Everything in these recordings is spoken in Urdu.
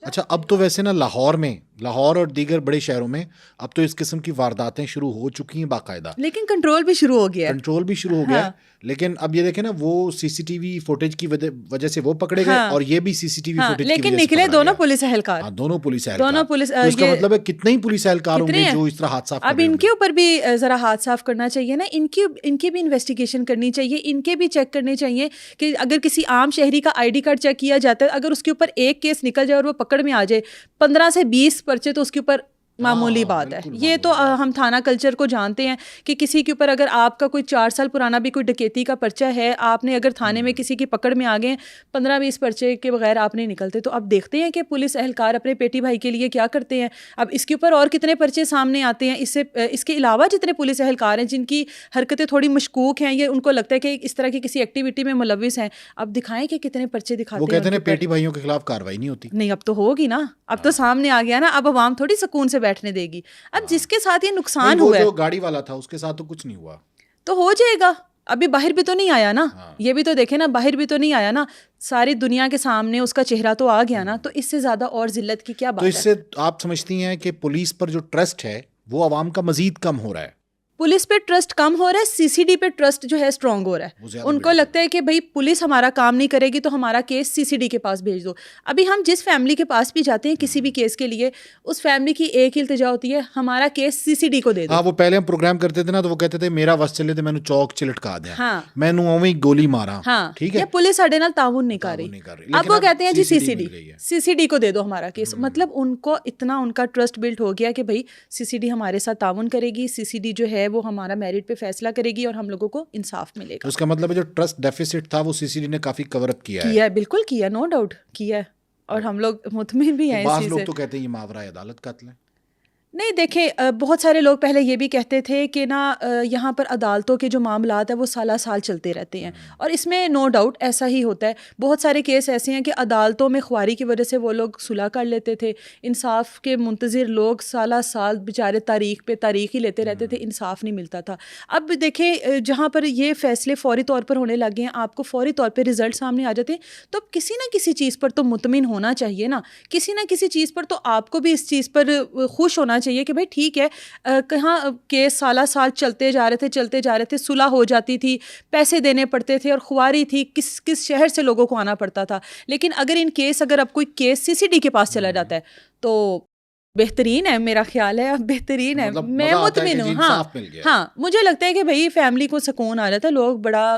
اچھا اب تو ویسے نا لاہور اور دیگر بڑے شہروں میں اب تو اس قسم کی وارداتیں شروع ہو چکی ہیں باقاعدہ, لیکن کنٹرول بھی شروع ہو گیا ہے. کنٹرول بھی شروع ہو گیا ہے. لیکن اب یہ دیکھیں نا, وہ سی سی ٹی وی فوٹیج کی وجہ سے وہ پکڑے گئے اور یہ بھی سی سی ٹی وی فوٹیج کی لیکن وجہ سے نکلے پکڑا دونوں گیا. پولیس اہلکار. ہاں دونوں پولیس دونوں اہلکار. پولیس تو اس کا مطلب ہے کتنے ہی پولیس اہلکار ہوں گے جو اس طرح ہاتھ صاف کر اب رہے ان ہوں کے گے. اوپر بھی ذرا ہاتھ صاف کرنا چاہیے نا, ان کی بھی انویسٹیگیشن کرنی چاہیے, ان کے بھی چیک کرنے چاہیے کہ اگر کسی عام شہری کا آئی ڈی کارڈ چیک کیا جاتا ہے, اگر اس کے اوپر ایک کیس نکل جائے اور وہ پکڑ میں آ جائے, 15 سے 20 پرچے تو اس کے اوپر معمولی بات ہے. یہ تو ہم تھانہ کلچر کو جانتے ہیں کہ کسی کے اوپر اگر آپ کا کوئی 4 سال پرانا بھی کوئی ڈکیتی کا پرچہ ہے, آپ نے اگر تھانے میں کسی کی پکڑ میں آ گئے 15-20 پرچے کے بغیر آپ نہیں نکلتے. تو اب دیکھتے ہیں کہ پولیس اہلکار اپنے پیٹی بھائی کے لیے کیا کرتے ہیں. اب اس کے اوپر اور کتنے پرچے سامنے آتے ہیں. اس کے علاوہ جتنے پولیس اہلکار ہیں جن کی حرکتیں تھوڑی مشکوک ہیں, یہ ان کو لگتا ہے کہ اس طرح کی کسی ایکٹیویٹی میں ملوث ہیں, اب دکھائیں کہ کتنے پرچے دکھاتے ہیں. وہ کہتے ہیں پیٹی بھائیوں کے خلاف کارروائی نہیں ہوتی. نہیں اب تو ہوگی نا, اب تو سامنے آ گیا نا, اب عوام تھوڑی سکون سے بیٹھنے دے گی. اب جس کے ساتھ یہ نقصان ہوا ہے, جو گاڑی والا تھا اس کے ساتھ تو کچھ نہیں ہوا, تو ہو جائے گا. ابھی باہر بھی تو نہیں آیا نا, یہ بھی تو دیکھیں نا, باہر بھی تو نہیں آیا نا, ساری دنیا کے سامنے اس کا چہرہ تو آ گیا نا. تو اس سے زیادہ اور ذلت کی کیا بات ہے. تو اس سے آپ سمجھتی ہیں کہ پولیس پر جو ٹرسٹ ہے وہ عوام کا مزید کم ہو رہا ہے. پولیس پہ ٹرسٹ کم ہو رہا ہے, سی سی ڈی پہ ٹرسٹ جو ہے اسٹرانگ ہو رہا ہے. ان کو لگتا ہے کہ بھائی پولیس ہمارا کام نہیں کرے گی تو ہمارا کیس سی سی ڈی کے پاس بھیج دو. ابھی ہم جس فیملی کے پاس بھی جاتے ہیں کسی بھی کیس کے لیے, اس فیملی کی ایک ہی التجا ہوتی ہے, ہمارا کیس سی سی ڈی کو دے دو. ہاں وہ پہلے ہم پروگرام کرتے تھے نا تو وہ کہتے تھے میرا وس چلے تو میں نے چوک چلٹکا دیا, میں نے اوویں گولی مارا. ہاں ٹھیک ہے, یا پولیس ساڈے نال تعاون نہیں کر رہی. اب وہ کہتے ہیں جی سی سی ڈی کو دے دو ہمارا کیس. مطلب ان کو اتنا ان کا ٹرسٹ بلڈ ہو گیا کہ بھائی سی سی ڈی ہمارے ساتھ تعاون کرے گی, سی سی ڈی جو ہے وہ ہمارا میرٹ پہ فیصلہ کرے گی اور ہم لوگوں کو انصاف ملے گا. اس کا مطلب ہے جو ٹرسٹ ڈیفیسٹ تھا وہ سی سی ڈی نے کافی کور اپ کیا ہے. بالکل کیا, نو ڈاؤٹ کیا ہے, اور ہم لوگ مطمئن بھی ہیں اس چیز سے. بعض لوگ تو کہتے ہیں یہ ماورائے عدالت قتل ہے. نہیں دیکھیں, بہت سارے لوگ پہلے یہ بھی کہتے تھے کہ نا یہاں پر عدالتوں کے جو معاملات ہیں وہ سالہ سال چلتے رہتے ہیں, اور اس میں نو ڈاؤٹ ایسا ہی ہوتا ہے. بہت سارے کیس ایسے ہیں کہ عدالتوں میں خواری کی وجہ سے وہ لوگ صلح کر لیتے تھے. انصاف کے منتظر لوگ سالہ سال بیچارے تاریخ پہ تاریخ ہی لیتے رہتے تھے, انصاف نہیں ملتا تھا. اب دیکھیں جہاں پر یہ فیصلے فوری طور پر ہونے لگے ہیں, آپ کو فوری طور پہ رزلٹ سامنے آ جاتے ہیں, تو اب کسی نہ کسی چیز پر تو مطمئن ہونا چاہیے نا. کسی نہ کسی چیز پر تو آپ کو بھی اس چیز پر خوش ہونا چاہیے کہ بھائی ٹھیک ہے, کہاں کیس سالہ سال چلتے جا رہے تھے, صلح ہو جاتی تھی, پیسے دینے پڑتے تھے, اور خواری تھی, کس شہر سے لوگوں کو آنا پڑتا تھا. لیکن اگر اب کوئی کیس سی سی ڈی کے پاس چلا جاتا ہے تو بہترین ہے, میرا خیال ہے اب بہترین ہے, میں مطمئن ہوں. ہاں مجھے لگتا ہے کہ بھائی فیملی کو سکون آ جاتا ہے. لوگ بڑا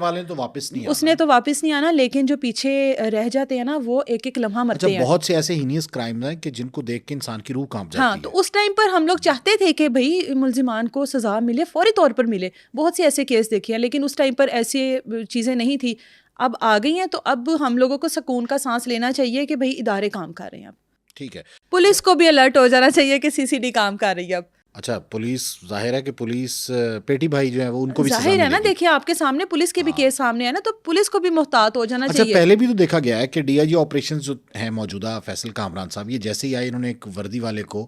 والے تو واپس نہیں, اس نے تو واپس نہیں آنا, لیکن جو پیچھے رہ جاتے ہیں نا وہ ایک ایک لمحہ مرتے ہیں. بہت سے ایسے ہینیس کرائم ہیں کہ جن کو دیکھ کے انسان کی روح کانپ جاتی ہے. ہاں تو اس ٹائم پر ہم لوگ چاہتے تھے کہ بھائی ملزمان کو سزا ملے, فوری طور پر ملے. بہت سے ایسے کیس دیکھے ہیں, لیکن اس ٹائم پر ایسی چیزیں نہیں تھی. اب آ گئی ہیں, تو اب ہم لوگوں کو سکون کا سانس لینا چاہیے کہ بھائی ادارے کام کر رہے ہیں. اب ٹھیک ہے, پولیس کو بھی الرٹ ہو جانا چاہیے کہ سی سی ڈی کام کر رہی ہے. اب اچھا پولیس, ظاہر ہے کہ پولیس پیٹی بھائی جو ہیں وہ ان کو بھی ظاہر ہے نا, دیکھیے آپ کے سامنے پولیس کے بھی کیس سامنے ہے نا, تو پولیس کو بھی محتاط ہو جانا چاہیے. اچھا پہلے بھی تو دیکھا گیا ہے کہ ڈی آئی جی آپریشن جو ہیں موجودہ فیصل کامران صاحب, یہ جیسے ہی آئے انہوں نے ایک وردی والے کو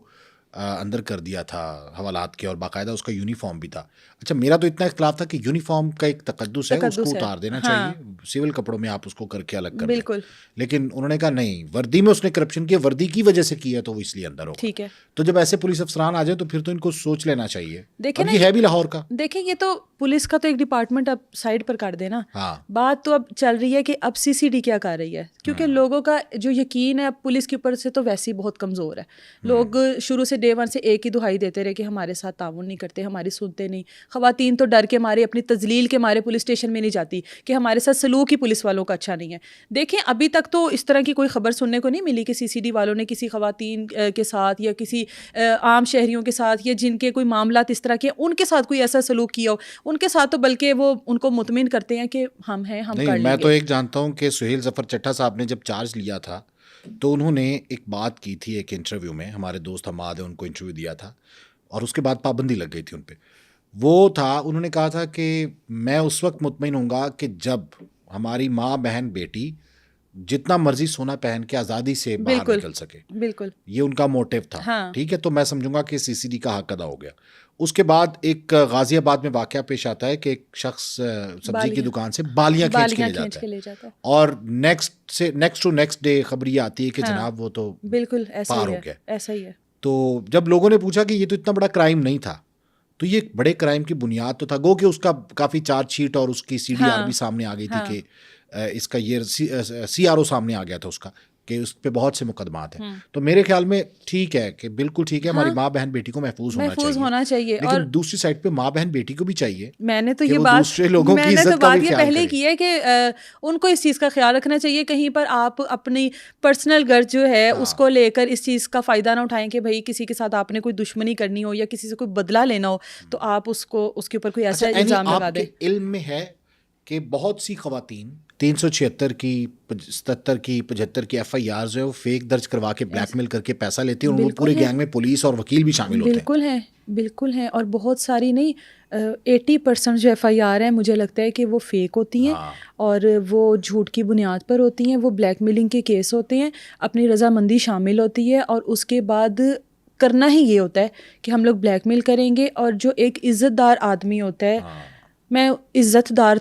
اندر کر دیا تھا حوالات کے, اور باقاعدہ اس کا یونیفارم بھی تھا. اچھا میرا تو اتنا اختلاف تھا کہ یونیفارم کا ایک تقدس ہے, اس کو اتار دینا چاہیے, سول کپڑوں میں آپ اس کو کر کے الگ کر دیں. لیکن انہوں نے کہا نہیں, وردی میں اس نے کرپشن کیا, وردی کی وجہ سے کیا تو وہ اس لیے اندر ہوگا. ٹھیک ہے, تو جب ایسے پولیس افسران آ جائیں تو پھر تو ان کو سوچ لینا چاہیے. اب یہ ہے بھی لاہور کا, دیکھیں یہ تو پولیس کا تو ایک ڈپارٹمنٹ اب سائڈ پر کر دینا. بات تو اب چل رہی ہے کہ اب سی سی ڈی کیا کر رہی ہے, کیونکہ لوگوں کا جو یقین ہے اب پولیس کے اوپر سے تو ویسے ہی بہت کمزور ہے. لوگ شروع سے ڈے ون سے ایک ہی دہائی دیتے رہے کہ ہمارے ساتھ تعاون نہیں کرتے, ہماری سنتے نہیں. خواتین تو ڈر کے مارے, اپنی تذلیل کے مارے پولیس اسٹیشن میں نہیں جاتی کہ ہمارے ساتھ سلوک ہی پولیس والوں کا اچھا نہیں ہے. دیکھیں ابھی تک تو اس طرح کی کوئی خبر سننے کو نہیں ملی کہ سی سی ڈی والوں نے کسی خواتین کے ساتھ یا کسی عام شہریوں کے ساتھ یا جن کے کوئی معاملات اس طرح کے ان کے ساتھ کوئی ایسا سلوک کیا ہو. ان کے ساتھ تو بلکہ وہ ان کو مطمئن کرتے ہیں کہ ہم ہیں, ہم کر لیں گے. میں تو ایک جانتا ہوں کہ سہیل ظفر چٹھا صاحب نے جب چارج لیا تھا تو انہوں نے ایک بات کی تھی ایک انٹرویو میں, ہمارے دوست حماد ہیں ان کو انٹرویو دیا تھا, اور اس کے بعد پابندی لگ گئی تھی ان پہ. وہ تھا, انہوں نے کہا تھا کہ میں اس وقت مطمئن ہوں گا کہ جب ہماری ماں بہن بیٹی جتنا مرضی سونا پہن کے آزادی سے باہر نکل سکے. بالکل یہ ان کا موٹیو تھا. ہاں. ٹھیک ہے, تو میں سمجھوں گا کہ سی سی ڈی کا حق ادا ہو گیا. اس کے بعد ایک غازی آباد میں واقعہ پیش آتا ہے کہ ایک شخص سبزی کی دکان سے بالیاں کھینچ کے لے جاتا ہے اور نیکسٹ ڈے خبر یہ آتی ہے کہ جناب وہ تو بالکل پار ہو گیا. ایسا ہی ہے. تو جب لوگوں نے پوچھا کہ یہ تو اتنا بڑا کرائم نہیں تھا, تو یہ ایک بڑے کرائم کی بنیاد تو تھا. گو کہ اس کا کافی چارج شیٹ اور اس کی سی ڈی آر بھی سامنے آ گئی تھی کہ اس کا یہ سی آر او سامنے آ گیا تھا اس کا کہ اس پہ بہت سے مقدمات ہیں. تو میرے خیال میں ٹھیک ہے کہ بالکل ٹھیک ہے, ہماری ماں بہن بیٹی کو محفوظ ہونا چاہیے. لیکن دوسری سائڈ پہ ماں بہن بیٹی کو بھی چاہیے. میں نے تو یہ بات یہ پہلے کی ہے کہ ان کو اس چیز کا خیال رکھنا چاہیے. کہیں پر آپ اپنی پرسنل غرض جو ہے اس کو لے کر اس چیز کا فائدہ نہ اٹھائیں کہ بھائی کسی کے ساتھ آپ نے کوئی دشمنی کرنی ہو یا کسی سے کوئی بدلہ لینا ہو تو آپ اس کے اوپر کوئی ایسا الزام لگا دیں. علم میں ہے کہ بہت سی خواتین 376 کی 77 کی 75 کی ایف آئی آر جو ہے وہ فیک درج کروا کے بلیک میل کر کے پیسہ لیتے ہیں, اور وہ پورے گینگ میں پولیس اور وکیل بھی شامل ہوتے ہیں. بالکل ہیں. اور بہت ساری نہیں 80% جو ایف آئی آر ہیں مجھے لگتا ہے کہ وہ فیک ہوتی ہیں اور وہ جھوٹ کی بنیاد پر ہوتی ہیں. وہ بلیک میلنگ کے کیس ہوتے ہیں, اپنی رضامندی شامل ہوتی ہے اور اس کے بعد کرنا ہی یہ ہوتا ہے کہ ہم لوگ بلیک میل کریں گے. اور جو ایک عزت دار آدمی ہوتا ہے, میں عزت دار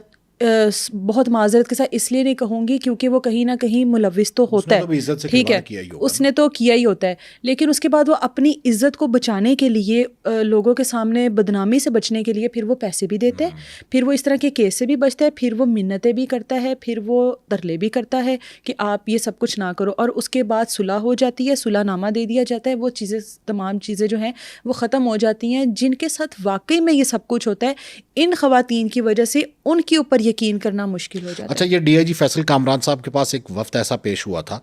بہت معذرت کے ساتھ اس لیے نہیں کہوں گی کیونکہ وہ کہیں نہ کہیں ملوث تو ہوتا ہے, ٹھیک ہے, اس نے تو کیا ہی ہوتا ہے, لیکن اس کے بعد وہ اپنی عزت کو بچانے کے لیے لوگوں کے سامنے بدنامی سے بچنے کے لیے پھر وہ پیسے بھی دیتے ہیں, پھر وہ اس طرح کے کیس سے بھی بچتا ہے, پھر وہ منتیں بھی کرتا ہے, پھر وہ ترلے بھی کرتا ہے کہ آپ یہ سب کچھ نہ کرو, اور اس کے بعد صلح ہو جاتی ہے, صلح نامہ دے دیا جاتا ہے, وہ چیزیں تمام چیزیں جو ہیں وہ ختم ہو جاتی ہیں. جن کے ساتھ واقعی میں یہ سب کچھ ہوتا ہے, ان خواتین کی وجہ سے ان کے اوپر یقین کرنا مشکل ہو جاتا ہے. اچھا, یہ ڈی آئی جی فیصل کامران صاحب کے پاس ایک وفد ایسا پیش ہوا تھا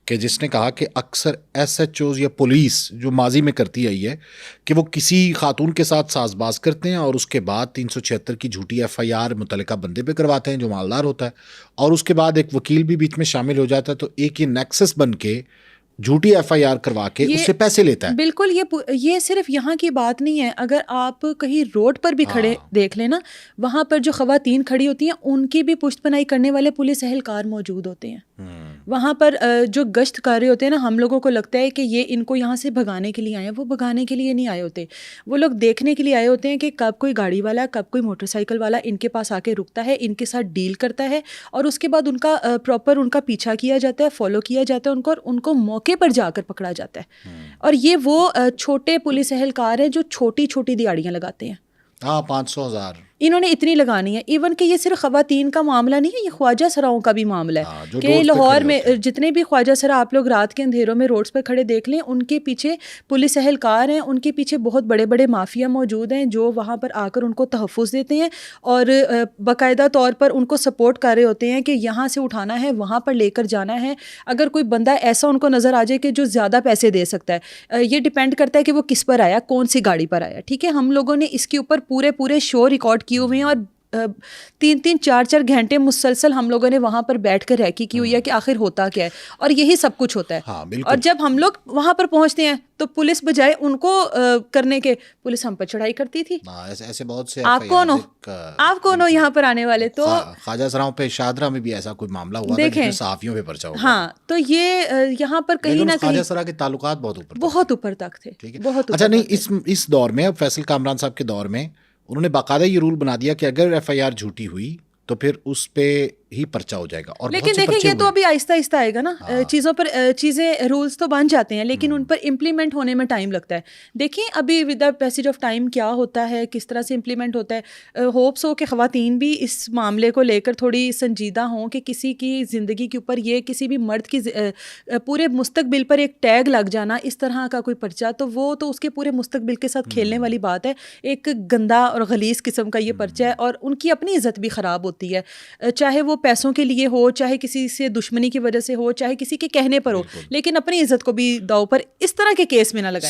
کہ جس نے کہا کہ اکثر ایس ایچ اوز یا پولیس جو ماضی میں کرتی آئی ہے کہ وہ کسی خاتون کے ساتھ ساز باز کرتے ہیں اور اس کے بعد 376 کی جھوٹی ایف آئی آر متعلقہ بندے پہ کرواتے ہیں جو مالدار ہوتا ہے, اور اس کے بعد ایک وکیل بھی بیچ میں شامل ہو جاتا ہے, تو ایک یہ نیکسس بن کے جھوٹی ایف آئی آر کروا کے اس سے پیسے لیتا ہے. بالکل, یہ صرف یہاں کی بات نہیں ہے. اگر آپ کہیں روڈ پر بھی کھڑے دیکھ لیں نا, وہاں پر جو خواتین کھڑی ہوتی ہیں ان کی بھی پشت پناہی کرنے والے پولیس اہلکار موجود ہوتے ہیں. وہاں پر جو گشت کر رہے ہوتے ہیں نا, ہم لوگوں کو لگتا ہے کہ یہ ان کو یہاں سے بھگانے کے لیے آئے ہیں, وہ بھگانے کے لیے نہیں آئے ہوتے. وہ لوگ دیکھنے کے لیے آئے ہوتے ہیں کہ کب کوئی گاڑی والا, کب کوئی موٹر سائیکل والا ان کے پاس آ کے رکتا ہے, ان کے ساتھ ڈیل کرتا ہے, اور اس کے بعد ان کا پراپر ان کا پیچھا کیا جاتا ہے, فالو کیا جاتا ہے ان کو, اور ان کو موقع پر جا کر پکڑا جاتا ہے. اور یہ وہ چھوٹے پولیس اہلکار ہیں جو چھوٹی چھوٹی دیہڑیاں لگاتے ہیں. 500,000 انہوں نے اتنی لگانی ہے. ایون کہ یہ صرف خواتین کا معاملہ نہیں ہے, یہ خواجہ سراؤں کا بھی معاملہ ہے کہ لاہور میں جتنے بھی خواجہ سرا آپ لوگ رات کے اندھیروں میں روڈز پہ کھڑے دیکھ لیں, ان کے پیچھے پولیس اہلکار ہیں, ان کے پیچھے بہت بڑے بڑے مافیا موجود ہیں جو وہاں پر آ کر ان کو تحفظ دیتے ہیں اور باقاعدہ طور پر ان کو سپورٹ کر رہے ہوتے ہیں کہ یہاں سے اٹھانا ہے, وہاں پر لے کر جانا ہے. اگر کوئی بندہ ایسا ان کو نظر آ جائے کہ جو زیادہ پیسے دے سکتا ہے, یہ ڈپینڈ کرتا ہے کہ وہ کس پر آیا, کون سی گاڑی پر آیا, ٹھیک ہے. ہم لوگوں نے اس کے اوپر پورے شو ریکارڈ کیے ہوئے ہیں اور 3-4 گھنٹے مسلسل ہم لوگوں نے وہاں پر بیٹھ کر ریکی کی ہوئی ہے کہ آخر ہوتا کیا ہے, اور یہی سب کچھ ہوتا ہے. اور جب ہم لوگ وہاں پر پہنچتے ہیں تو پولیس بجائے ان کو کرنے کے, پولیس ہم پر چڑھائی کرتی تھی. ایسے بہت سے آپ کون ہو یہاں پر آنے والے. تو خواجہ سراؤں پہ شاہدرہ میں بھی ایسا کوئی معاملہ ہوا تھا جس میں صحافیوں پہ پرچہ ہوا. ہاں, تو یہ یہاں پر کہیں نہ کہیں خواجہ سرا کے تعلقات بہت اوپر تک تھے. اچھا, نہیں اس دور میں, اب فیصل کامران صاحب کے دور میں انہوں نے باقاعدہ یہ رول بنا دیا کہ اگر ایف آئی آر جھوٹی ہوئی تو پھر اس پہ ہی پرچہ ہو جائے گا. اور لیکن دیکھیں یہ تو ابھی آہستہ آہستہ آئے گا نا, چیزوں پر چیزیں رولز تو بن جاتے ہیں لیکن ان پر امپلیمنٹ ہونے میں ٹائم لگتا ہے. دیکھیں ابھی with the passage of time کیا ہوتا ہے, کس طرح سے امپلیمنٹ ہوتا ہے. ہوپس ہو کہ خواتین بھی اس معاملے کو لے کر تھوڑی سنجیدہ ہوں کہ کسی کی زندگی کے اوپر یہ کسی بھی مرد کی پورے مستقبل پر ایک ٹیگ لگ جانا اس طرح کا کوئی پرچہ, تو وہ تو اس کے پورے مستقبل کے ساتھ کھیلنے والی بات ہے. ایک گندا اور غلیظ قسم کا یہ پرچہ ہے اور ان کی اپنی عزت بھی خراب ہوتی ہے, چاہے وہ پیسوں کے لیے ہو, چاہے کسی سے دشمنی کی وجہ سے ہو, چاہے کسی کے کہنے پر ہو, لیکن اپنی عزت کو بھی داؤ پر اس طرح کے کیس میں نہ لگائیں.